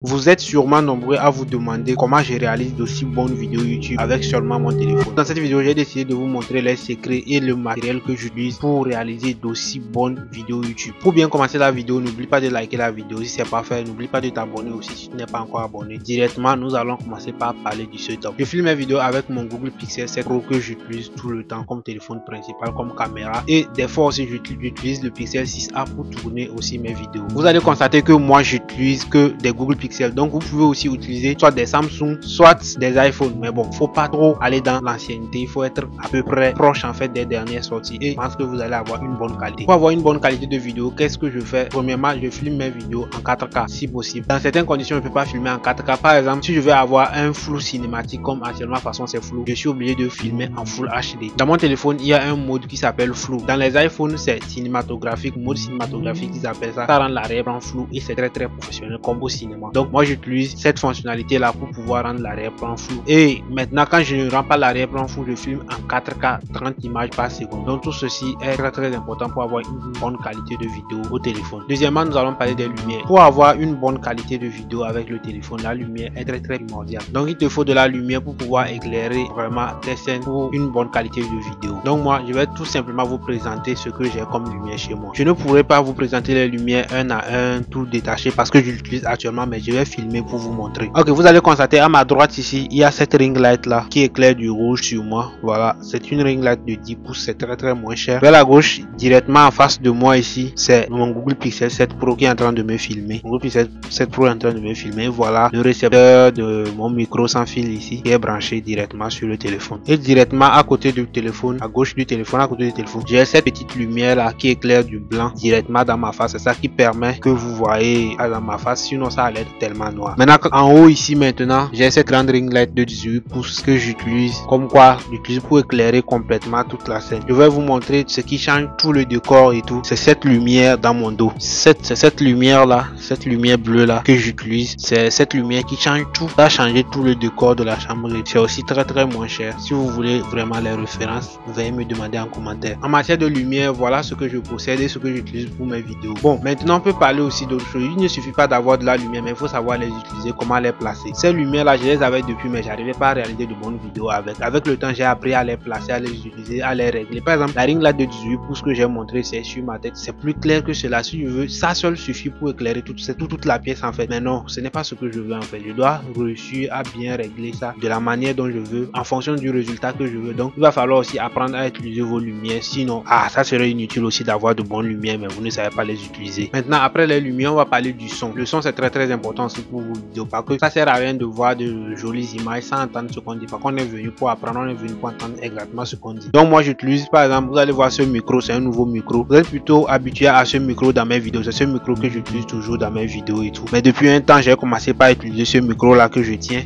Vous êtes sûrement nombreux à vous demander comment je réalise d'aussi bonnes vidéos YouTube avec seulement mon téléphone. Dans cette vidéo, j'ai décidé de vous montrer les secrets et le matériel que j'utilise pour réaliser d'aussi bonnes vidéos YouTube. Pour bien commencer la vidéo, n'oublie pas de liker la vidéo si c'est pas fait. N'oublie pas de t'abonner aussi si tu n'es pas encore abonné. Directement, nous allons commencer par parler du setup. Je filme mes vidéos avec mon Google Pixel 7 Pro que j'utilise tout le temps comme téléphone principal, comme caméra. Et des fois aussi, j'utilise le Pixel 6a pour tourner aussi mes vidéos. Vous allez constater que moi, j'utilise que des Google Pixel. Donc, vous pouvez aussi utiliser soit des Samsung, soit des iPhones. Mais bon, faut pas trop aller dans l'ancienneté. Il faut être à peu près proche en fait des dernières sorties. Et je pense que vous allez avoir une bonne qualité. Pour avoir une bonne qualité de vidéo, qu'est-ce que je fais? Premièrement, je filme mes vidéos en 4K si possible. Dans certaines conditions, je ne peux pas filmer en 4K. Par exemple, si je veux avoir un flou cinématique comme actuellement, de toute façon c'est flou, je suis obligé de filmer en Full HD. Dans mon téléphone, il y a un mode qui s'appelle flou. Dans les iPhones, c'est cinématographique, mode cinématographique, ils appellent ça. Ça rend l'arrière-plan flou et c'est très professionnel comme au cinéma. Donc moi j'utilise cette fonctionnalité là pour pouvoir rendre l'arrière-plan flou. Et maintenant quand je ne rends pas l'arrière-plan flou, je filme en 4K 30 images par seconde. Donc tout ceci est très important pour avoir une bonne qualité de vidéo au téléphone. Deuxièmement, nous allons parler des lumières. Pour avoir une bonne qualité de vidéo avec le téléphone, la lumière est très primordiale. Donc il te faut de la lumière pour pouvoir éclairer vraiment tes scènes pour une bonne qualité de vidéo. Donc moi je vais tout simplement vous présenter ce que j'ai comme lumière chez moi. Je ne pourrai pas vous présenter les lumières un à un tout détaché parce que je l'utilise actuellement, mais je vais filmer pour vous montrer. Ok, vous allez constater à ma droite ici, il y a cette ring light là qui éclaire du rouge sur moi. Voilà, c'est une ring light de 10 pouces, c'est très moins cher. Vers la gauche, directement en face de moi ici, c'est mon Google Pixel 7 Pro qui est en train de me filmer. Mon Google Pixel 7 Pro est en train de me filmer. Voilà le récepteur de mon micro sans fil ici qui est branché directement sur le téléphone. Et directement à côté du téléphone, à gauche du téléphone, à côté du téléphone, j'ai cette petite lumière là qui éclaire du blanc directement dans ma face. C'est ça qui permet que vous voyez dans ma face, sinon ça allait être tellement noir. Maintenant en haut ici maintenant, j'ai cette grande ring light de 18 pouces que j'utilise comme quoi j'utilise pour éclairer complètement toute la scène. Je vais vous montrer ce qui change tout le décor et tout. C'est cette lumière dans mon dos. C'est cette lumière là, cette lumière bleue là que j'utilise. C'est cette lumière qui change tout. Ça a changé tout le décor de la chambre. C'est aussi très moins cher. Si vous voulez vraiment les références, veuillez me demander en commentaire. En matière de lumière, voilà ce que je possède et ce que j'utilise pour mes vidéos. Bon, maintenant on peut parler aussi d'autres choses. Il ne suffit pas d'avoir de la lumière, mais il faut savoir les utiliser, comment les placer. Ces lumières là, je les avais depuis, mais j'arrivais pas à réaliser de bonnes vidéos avec. Avec le temps, j'ai appris à les placer, à les utiliser, à les régler. Par exemple, la ring light de 18 pouces que j'ai montré, c'est sur ma tête. C'est plus clair que cela. Si je veux, ça seul suffit pour éclairer toute la pièce en fait. Mais non, ce n'est pas ce que je veux en fait. Je dois réussir à bien régler ça de la manière dont je veux, en fonction du résultat que je veux. Donc, il va falloir aussi apprendre à utiliser vos lumières. Sinon, ça serait inutile aussi d'avoir de bonnes lumières, mais vous ne savez pas les utiliser. Maintenant, après les lumières, on va parler du son. Le son, c'est très important aussi pour vos vidéos. Parce que ça sert à rien de voir de jolies images sans entendre ce qu'on dit. Parce qu'on est venu pour apprendre, on est venu pour entendre exactement ce qu'on dit. Donc, moi, j'utilise par exemple, vous allez voir ce micro, c'est un nouveau micro. Vous êtes plutôt habitué à ce micro dans mes vidéos. C'est ce micro que j'utilise toujours dans mes vidéos et tout. Mais depuis un temps, j'ai commencé par utiliser ce micro là que je tiens.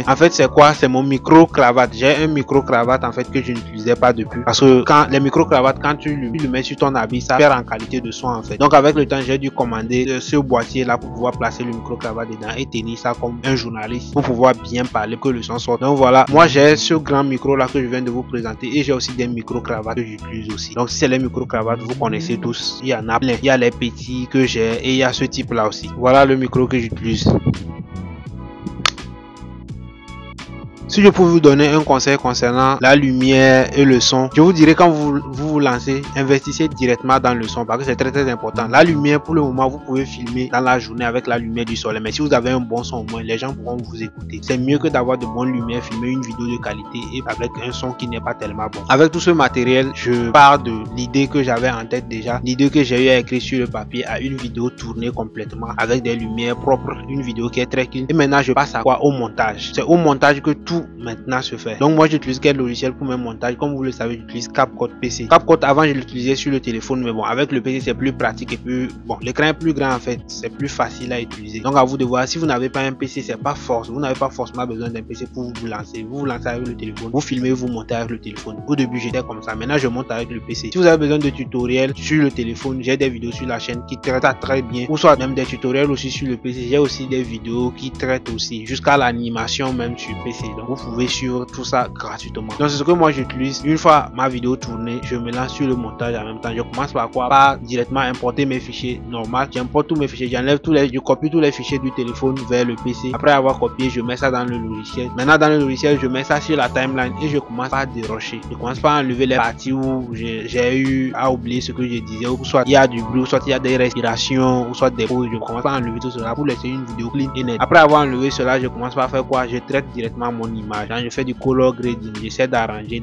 En fait, c'est quoi? C'est mon micro cravate. J'ai un micro cravate en fait que je n'utilisais pas depuis. Parce que quand les micro cravates, quand tu le mets sur ton habit, ça perd en qualité de son en fait. Donc avec le temps, j'ai dû commander ce boîtier là pour pouvoir placer le micro cravate dedans et tenir ça comme un journaliste pour pouvoir bien parler, que le son sorte. Donc voilà, moi j'ai ce grand micro là que je viens de vous présenter et j'ai aussi des micro cravates que j'utilise aussi. Donc si c'est les micro cravates, vous connaissez tous, il y en a plein. Il y a les petits que j'ai et il y a ce type là aussi. Voilà le micro que j'utilise. Si je pouvais vous donner un conseil concernant la lumière et le son, je vous dirais quand vous lancez, investissez directement dans le son parce que c'est très important. La lumière, pour le moment, vous pouvez filmer dans la journée avec la lumière du soleil, mais si vous avez un bon son au moins, les gens pourront vous écouter. C'est mieux que d'avoir de bonnes lumières, filmer une vidéo de qualité et avec un son qui n'est pas tellement bon. Avec tout ce matériel, je pars de l'idée que j'avais en tête déjà, l'idée que j'ai eu à écrire sur le papier à une vidéo tournée complètement avec des lumières propres, une vidéo qui est très clean. Et maintenant, je passe à quoi? Au montage. C'est au montage que tout maintenant se fait. Donc moi j'utilise quel logiciel pour mes montages? Comme vous le savez, j'utilise CapCut PC. CapCut avant je l'utilisais sur le téléphone, mais bon avec le PC c'est plus pratique et plus bon, l'écran est plus grand en fait, c'est plus facile à utiliser. Donc à vous de voir. Si vous n'avez pas un PC, c'est pas force, vous n'avez pas forcément besoin d'un PC pour vous lancer. Vous lancez avec le téléphone, vous filmez, vous montez avec le téléphone. Au début j'étais comme ça, maintenant je monte avec le PC. Si vous avez besoin de tutoriels sur le téléphone, j'ai des vidéos sur la chaîne qui traitent très bien, ou soit même des tutoriels aussi sur le PC. J'ai aussi des vidéos qui traitent aussi jusqu'à l'animation même sur PC. Donc vous pouvez suivre tout ça gratuitement. Donc c'est ce que moi j'utilise. Une fois ma vidéo tournée, je me lance sur le montage en même temps. Je commence par quoi? Par directement importer mes fichiers normal. J'importe tous mes fichiers, j'enlève je copie tous les fichiers du téléphone vers le PC. Après avoir copié, je mets ça dans le logiciel. Maintenant dans le logiciel, je mets ça sur la timeline et je commence par dérocher. Je commence par enlever les parties où j'ai eu à oublier ce que je disais, ou soit il y a du bruit, soit il y a des respirations, ou soit des pauses. Je commence par enlever tout cela pour laisser une vidéo clean et nette. Après avoir enlevé cela, je commence par faire quoi? Je traite directement mon image. Donc, je fais du color grading, j'essaie d'arranger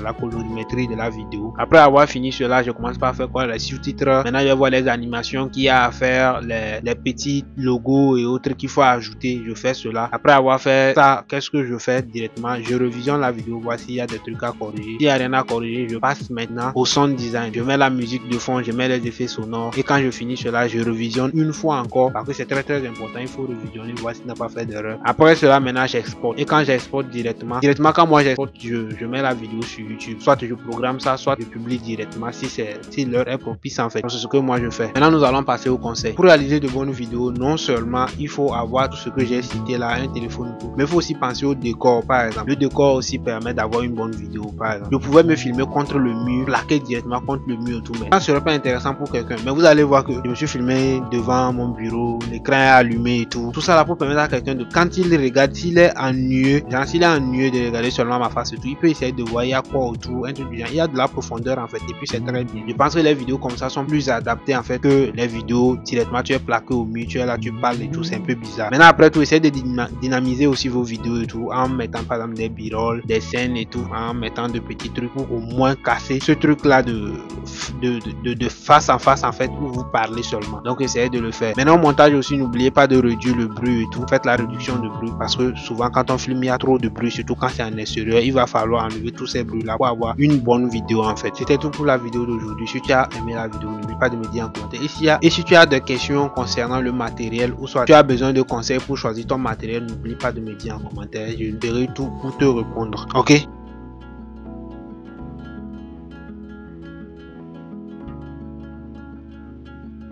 la colorimétrie de la vidéo. Après avoir fini cela, je commence par faire quoi? Les sous-titres. Maintenant, je vais voir les animations qu'il y a à faire, les petits logos et autres qu'il faut ajouter. Je fais cela. Après avoir fait ça, qu'est-ce que je fais directement? Je revisionne la vidéo, voir s'il y a des trucs à corriger. S'il n'y a rien à corriger, je passe maintenant au sound design. Je mets la musique de fond, je mets les effets sonores. Et quand je finis cela, je revisionne une fois encore parce que c'est très important. Il faut revisionner, voir s'il n'a pas fait d'erreur. Après cela, maintenant j'exporte. Et quand j'exporte directement quand moi j'exporte, je mets la vidéo sur YouTube. Soit je programme ça, soit je publie directement si l'heure est propice en fait. C'est ce que moi je fais. Maintenant nous allons passer au conseil. Pour réaliser de bonnes vidéos, non seulement il faut avoir tout ce que j'ai cité là, un téléphone, mais il faut aussi penser au décor par exemple. Le décor aussi permet d'avoir une bonne vidéo par exemple. Je pouvais me filmer contre le mur, plaquer directement contre le mur tout, mais ça serait pas intéressant pour quelqu'un. Mais vous allez voir que je me suis filmé devant mon bureau, l'écran est allumé et tout. Tout ça là pour permettre à quelqu'un de, quand il regarde, s'il est ennuyeux, de regarder seulement ma face et tout, il peut essayer de voir il y a quoi autour, un truc du genre. Il y a de la profondeur en fait, et puis c'est très bien. Je pense que les vidéos comme ça sont plus adaptées en fait que les vidéos directement tu es plaqué au mur, tu es là, tu parles et tout, c'est un peu bizarre. Maintenant après tout, essayez de dynamiser aussi vos vidéos et tout, en mettant par exemple des b-roll, des scènes et tout, en mettant de petits trucs pour au moins casser ce truc là de face en face en fait, où vous parlez seulement. Donc essayez de le faire. Maintenant au montage aussi, n'oubliez pas de réduire le bruit et tout. Faites la réduction de bruit parce que souvent quand on filme il y a trop de bruit, surtout quand c'est en extérieur. Il va falloir enlever tous ces bruits là pour avoir une bonne vidéo en fait. C'était tout pour la vidéo d'aujourd'hui. Si tu as aimé la vidéo, n'oublie pas de me dire en commentaire. Et si tu as des questions concernant le matériel, ou soit tu as besoin de conseils pour choisir ton matériel, n'oublie pas de me dire en commentaire. Je ferai tout pour te répondre. Ok?